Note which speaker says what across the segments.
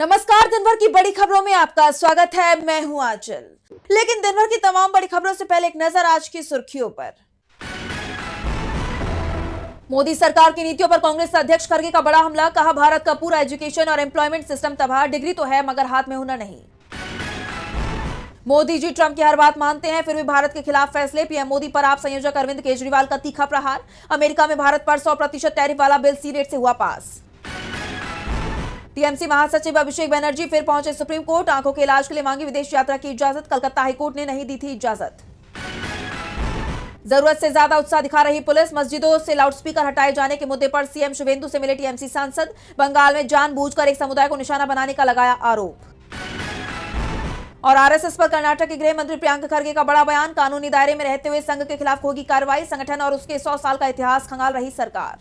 Speaker 1: नमस्कार, दिन भर की बड़ी खबरों में आपका स्वागत है। मैं हूं आंचल। लेकिन दिन भर की तमाम बड़ी खबरों से पहले एक नजर आज की सुर्खियों पर। मोदी सरकार की नीतियों पर कांग्रेस अध्यक्ष खड़गे का बड़ा हमला। कहा, भारत का पूरा एजुकेशन और एम्प्लॉयमेंट सिस्टम तबाह। डिग्री तो है मगर हाथ में हुनर नहीं। मोदी जी ट्रंप की हर बात मानते हैं, फिर भी भारत के खिलाफ फैसले। पीएम मोदी पर आप संयोजक अरविंद केजरीवाल का तीखा प्रहार। अमेरिका में भारत पर 100% टैरिफ वाला बिल सीनेट से हुआ पास। टीएमसी महासचिव अभिषेक बनर्जी फिर पहुंचे सुप्रीम कोर्ट। आंखों के इलाज के लिए मांगी विदेश यात्रा की इजाजत। कलकत्ता हाईकोर्ट ने नहीं दी थी इजाजत। जरूरत से ज्यादा उत्साह दिखा रही पुलिस। मस्जिदों से लाउडस्पीकर हटाए जाने के मुद्दे पर सीएम शुभेंदु से मिले टीएमसी सांसद। बंगाल में जानबूझकर एक समुदाय को निशाना बनाने का लगाया आरोप। और आरएसएस पर कर्नाटक के गृह मंत्री प्रियंक खड़गे का बड़ा बयान। कानूनी दायरे में रहते हुए संघ के खिलाफ होगी कार्रवाई। संगठन और उसके 100 साल का इतिहास खंगाल रही सरकार।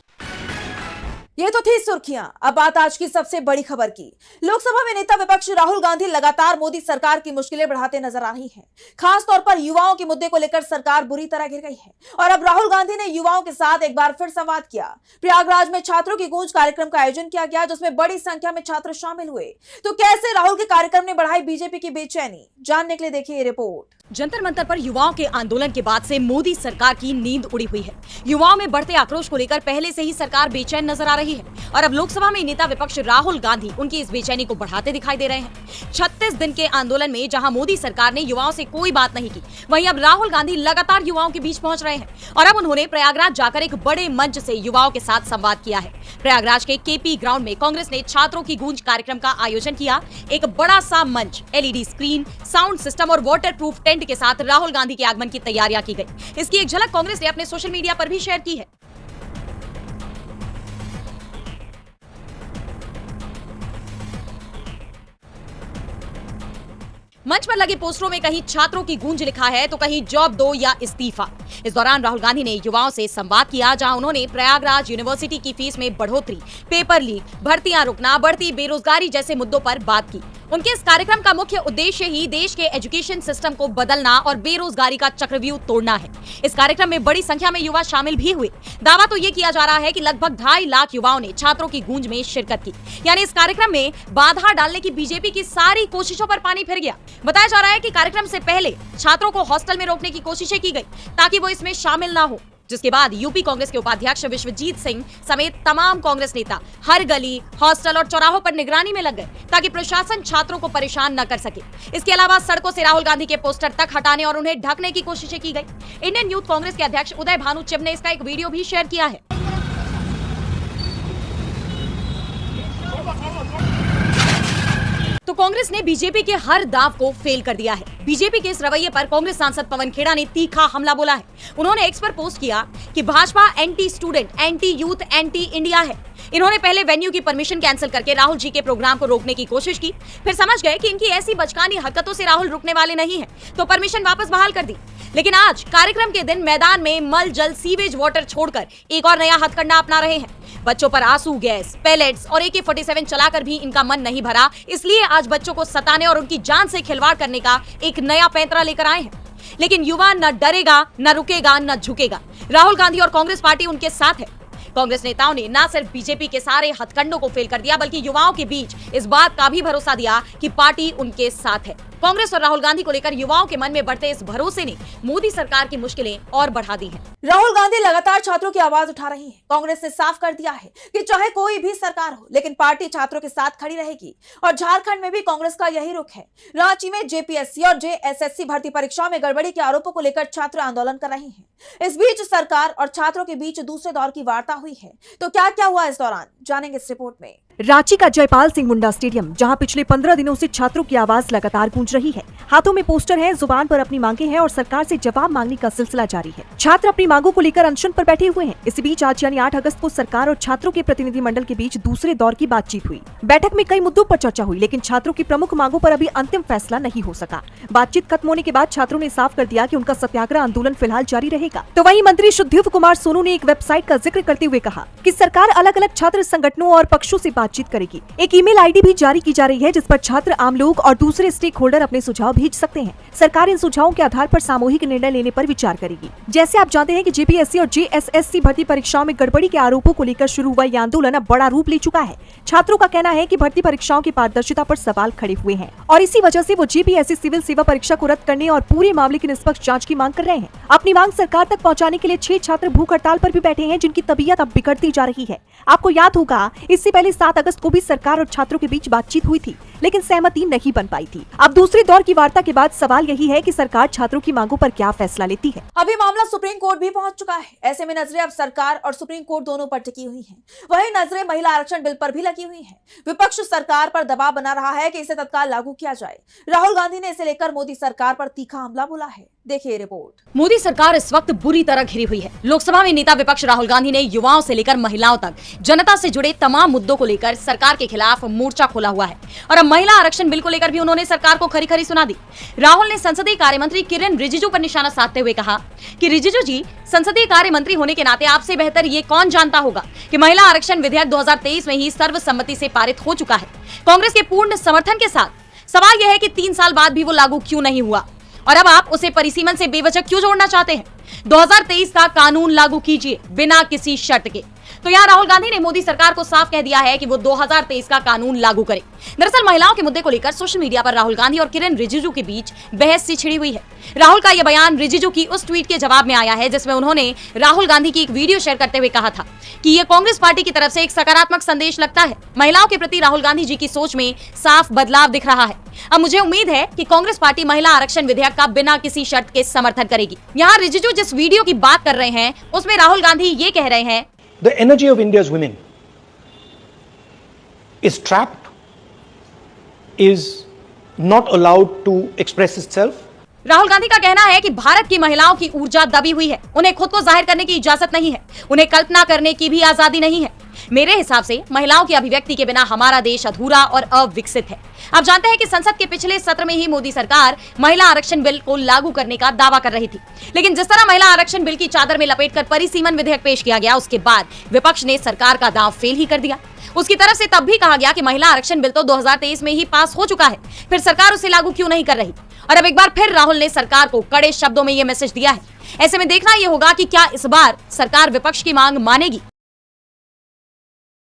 Speaker 1: ये तो थी सुर्खियां। अब बात आज की सबसे बड़ी खबर की। लोकसभा में नेता विपक्ष राहुल गांधी लगातार मोदी सरकार की मुश्किलें बढ़ाते नजर आ रही हैं। खास तौर पर युवाओं के मुद्दे को लेकर सरकार बुरी तरह घिर गई है और अब राहुल गांधी ने युवाओं के साथ एक बार फिर संवाद किया। प्रयागराज में छात्रों की गूंज कार्यक्रम का आयोजन किया गया, जिसमें बड़ी संख्या में छात्र शामिल हुए। तो कैसे राहुल के कार्यक्रम ने बढ़ाई बीजेपी की बेचैनी, जानने के लिए देखिए ये रिपोर्ट।
Speaker 2: जंतर मंतर पर युवाओं के आंदोलन के बाद से मोदी सरकार की नींद उड़ी हुई है। युवाओं में बढ़ते आक्रोश को लेकर पहले से ही सरकार बेचैन नजर आ रही है और अब लोकसभा में नेता विपक्ष राहुल गांधी उनकी इस बेचैनी को बढ़ाते दिखाई दे रहे हैं। 36 दिन के आंदोलन में जहां मोदी सरकार ने युवाओं से कोई बात नहीं की, वहीं अब राहुल गांधी लगातार युवाओं के बीच पहुंच रहे हैं और अब उन्होंने प्रयागराज जाकर एक बड़े मंच से युवाओं के साथ संवाद किया है। प्रयागराज के केपी ग्राउंड में कांग्रेस ने छात्रों की गूंज कार्यक्रम का आयोजन किया। एक बड़ा सा मंच, एलईडी स्क्रीन, साउंड सिस्टम और वाटर प्रूफ टेंट के साथ राहुल गांधी के आगमन की तैयारियां की गई। इसकी एक झलक कांग्रेस ने अपने सोशल मीडिया पर भी शेयर की है। मंच पर लगे पोस्टरों में कहीं छात्रों की गूंज लिखा है तो कहीं जॉब दो या इस्तीफा। इस दौरान राहुल गांधी ने युवाओं से संवाद किया, जहां उन्होंने प्रयागराज यूनिवर्सिटी की फीस में बढ़ोतरी, पेपर लीक, भर्तियां रुकना, बढ़ती बेरोजगारी जैसे मुद्दों पर बात की। उनके इस कार्यक्रम का मुख्य उद्देश्य ही देश के एजुकेशन सिस्टम को बदलना और बेरोजगारी का चक्रव्यूह तोड़ना है। इस कार्यक्रम में बड़ी संख्या में युवा शामिल भी हुए। दावा तो ये किया जा रहा है कि लगभग 2.5 लाख युवाओं ने छात्रों की गूंज में शिरकत की। यानी इस कार्यक्रम में बाधा डालने की बीजेपी की सारी कोशिशों पर पानी फिर गया। बताया जा रहा है कि कार्यक्रम से पहले छात्रों को हॉस्टल में रोकने की कोशिशें की गई ताकि वो इसमें शामिल ना हो, जिसके बाद यूपी कांग्रेस के उपाध्यक्ष विश्वजीत सिंह समेत तमाम कांग्रेस नेता हर गली, हॉस्टल और चौराहों पर निगरानी में लग गए ताकि प्रशासन छात्रों को परेशान न कर सके। इसके अलावा सड़कों से राहुल गांधी के पोस्टर तक हटाने और उन्हें ढकने की कोशिशें की गई। इंडियन यूथ कांग्रेस के अध्यक्ष उदय भानु चिब ने इसका एक वीडियो भी शेयर किया है। तो कांग्रेस ने बीजेपी के हर दाव को फेल कर दिया है। बीजेपी के इस रवैये पर कांग्रेस सांसद पवन खेड़ा ने तीखा हमला बोला है। उन्होंने एक्स पर पोस्ट किया कि Bhajpa anti student, anti youth, anti India है। इन्होंने पहले वेन्यू की परमिशन कैंसिल करके राहुल जी के प्रोग्राम को रोकने की कोशिश की, फिर समझ गए कि इनकी ऐसी बचकानी हरकतों से राहुल रुकने वाले नहीं है, तो परमिशन वापस बहाल कर दी। लेकिन आज कार्यक्रम के दिन मैदान में मल जल सीवेज वाटर छोड़कर एक और नया हथकंडा अपना रहे हैं। बच्चों पर आंसू गैस, पैलेट्स और AK-47 चलाकर भी इनका मन नहीं भरा, इसलिए आज बच्चों को सताने और उनकी जान से खिलवाड़ करने का एक नया पैंतरा लेकर आए हैं। लेकिन युवा न डरेगा, न रुकेगा, न झुकेगा। राहुल गांधी और कांग्रेस पार्टी उनके साथ है। कांग्रेस नेताओं ने न सिर्फ बीजेपी के सारे हथकंडों को फेल कर दिया, बल्कि युवाओं के बीच इस बात का भी भरोसा दिया कि पार्टी उनके साथ है। कांग्रेस और राहुल गांधी को लेकर युवाओं के मन में बढ़ते इस भरोसे ने मोदी सरकार की मुश्किलें और बढ़ा दी हैं।
Speaker 1: राहुल गांधी लगातार छात्रों की आवाज उठा रही है। कांग्रेस ने साफ कर दिया है कि चाहे कोई भी सरकार हो, लेकिन पार्टी छात्रों के साथ खड़ी रहेगी और झारखंड में भी कांग्रेस का यही रुख है। रांची में JPSC और JSSC भर्ती परीक्षाओं में गड़बड़ी के आरोपों को लेकर छात्र आंदोलन कर रहे हैं। इस बीच सरकार और छात्रों के बीच दूसरे दौर की वार्ता हुई है। तो क्या क्या हुआ इस दौरान, जानेंगे इस रिपोर्ट में।
Speaker 3: रांची का जयपाल सिंह मुंडा स्टेडियम, जहां पिछले 15 दिनों से छात्रों की आवाज लगातार गूंज रही है। हाथों में पोस्टर है, जुबान पर अपनी मांगे हैं और सरकार से जवाब मांगने का सिलसिला जारी है। छात्र अपनी मांगों को लेकर अनशन पर बैठे हुए हैं। इसी बीच आज यानी 8 अगस्त को सरकार और छात्रों के प्रतिनिधिमंडल के बीच दूसरे दौर की बातचीत हुई। बैठक में कई मुद्दों पर चर्चा हुई, लेकिन छात्रों की प्रमुख मांगों पर अभी अंतिम फैसला नहीं हो सका। बातचीत खत्म होने के बाद छात्रों ने साफ कर दिया कि उनका सत्याग्रह आंदोलन फिलहाल जारी रहेगा। तो वहीं मंत्री सुधीव कुमार सोनू ने एक वेबसाइट का जिक्र करते हुए कहा कि सरकार अलग अलग छात्र संगठनों और पक्षों से बातचीत बातचीत करेगी। एक ईमेल आईडी भी जारी की जा रही है जिस पर छात्र, आम लोग और दूसरे स्टेक होल्डर अपने सुझाव भेज सकते हैं। सरकार इन सुझावों के आधार पर सामूहिक निर्णय लेने पर विचार करेगी। जैसे आप जानते हैं कि जेपीएससी और जेएसएससी भर्ती परीक्षाओं में गड़बड़ी के आरोपों को लेकर शुरू हुआ यह आंदोलन अब बड़ा रूप ले चुका है। छात्रों का कहना है कि भर्ती परीक्षाओं की पारदर्शिता पर सवाल खड़े हुए हैं और इसी वजह से वो जेपीएससी सिविल सेवा परीक्षा को रद्द करने और पूरे मामले की निष्पक्ष जांच की मांग कर रहे हैं। अपनी मांग सरकार तक पहुंचाने के लिए 6 छात्र भूख हड़ताल पर भी बैठे हैं जिनकी तबीयत अब बिगड़ती जा रही है। आपको याद होगा इससे पहले 7 अगस्त को भी सरकार और छात्रों के बीच बातचीत हुई थी, लेकिन सहमति नहीं बन पाई थी। अब दूसरे दौर की वार्ता के बाद सवाल यही है कि सरकार छात्रों की मांगों पर क्या फैसला लेती है।
Speaker 1: अभी मामला सुप्रीम कोर्ट भी पहुंच चुका है। ऐसे में नजरें अब सरकार और सुप्रीम कोर्ट दोनों पर टिकी हुई हैं। वहीं नजरें महिला आरक्षण बिल पर भी लगी हुई हैं। विपक्ष सरकार पर दबाव बना रहा है कि इसे तत्काल लागू किया जाए। राहुल गांधी ने इसे लेकर मोदी सरकार पर तीखा हमला बोला है। देखिए रिपोर्ट।
Speaker 2: मोदी सरकार इस वक्त बुरी तरह घिरी हुई है। लोकसभा में नेता विपक्ष राहुल गांधी ने युवाओं से लेकर महिलाओं तक जनता से जुड़े तमाम मुद्दों को लेकर सरकार के खिलाफ मोर्चा खोला हुआ है और अब महिला आरक्षण बिल को लेकर भी उन्होंने सरकार को खरी खरी सुना दी। राहुल ने संसदीय कार्य मंत्री किरेन रिजिजू पर निशाना साधते हुए कहा कि रिजिजू जी, संसदीय कार्य मंत्री होने के नाते आपसे बेहतर ये कौन जानता होगा कि महिला आरक्षण विधेयक 2023 में ही सर्वसम्मति से पारित हो चुका है, कांग्रेस के पूर्ण समर्थन के साथ। सवाल यह है कि 3 साल बाद भी वो लागू क्यों नहीं हुआ और अब आप उसे परिसीमन से बेवजह क्यों जोड़ना चाहते हैं। 2023 का कानून लागू कीजिए बिना किसी शर्त के। तो यहाँ राहुल गांधी ने मोदी सरकार को साफ कह दिया है कि वो 2023 का कानून लागू करे। दरअसल महिलाओं के मुद्दे को लेकर सोशल मीडिया पर राहुल गांधी और किरेन रिजिजू के बीच बहस सी छिड़ी हुई है। राहुल का यह बयान रिजिजू की उस ट्वीट के जवाब में आया है जिसमें उन्होंने राहुल गांधी की एक वीडियो शेयर करते हुए कहा था कि यह कांग्रेस पार्टी की तरफ से एक सकारात्मक संदेश लगता है। महिलाओं के प्रति राहुल गांधी जी की सोच में साफ बदलाव दिख रहा है। अब मुझे उम्मीद है कि कांग्रेस पार्टी महिला आरक्षण विधेयक का बिना किसी शर्त के समर्थन करेगी। यहाँ रिजिजू जिस वीडियो की बात कर रहे हैं उसमें राहुल गांधी ये कह रहे हैं,
Speaker 4: The energy of India's women is trapped, is not allowed to express itself.
Speaker 2: Rahul Gandhi का कहना है कि भारत की महिलाओं की ऊर्जा दबी हुई है, उन्हें खुद को जाहिर करने की इजाजत नहीं है, उन्हें कल्पना करने की भी आजादी नहीं है। मेरे हिसाब से महिलाओं की अभिव्यक्ति के बिना हमारा देश अधूरा और अविकसित है। आप जानते हैं कि संसद के पिछले सत्र में ही मोदी सरकार महिला आरक्षण बिल को लागू करने का दावा कर रही थी, लेकिन जिस तरह महिला आरक्षण बिल की चादर में लपेटकर परिसीमन विधेयक पेश किया गया, उसके बाद विपक्ष ने सरकार का दांव फेल ही कर दिया। उसकी तरफ से तब भी कहा गया कि महिला आरक्षण बिल तो 2023 में ही पास हो चुका है, फिर सरकार उसे लागू क्यों नहीं कर रही। और अब एक बार फिर राहुल ने सरकार को कड़े शब्दों में यह मैसेज दिया है। ऐसे में देखना यह होगा कि क्या इस बार सरकार विपक्ष की मांग मानेगी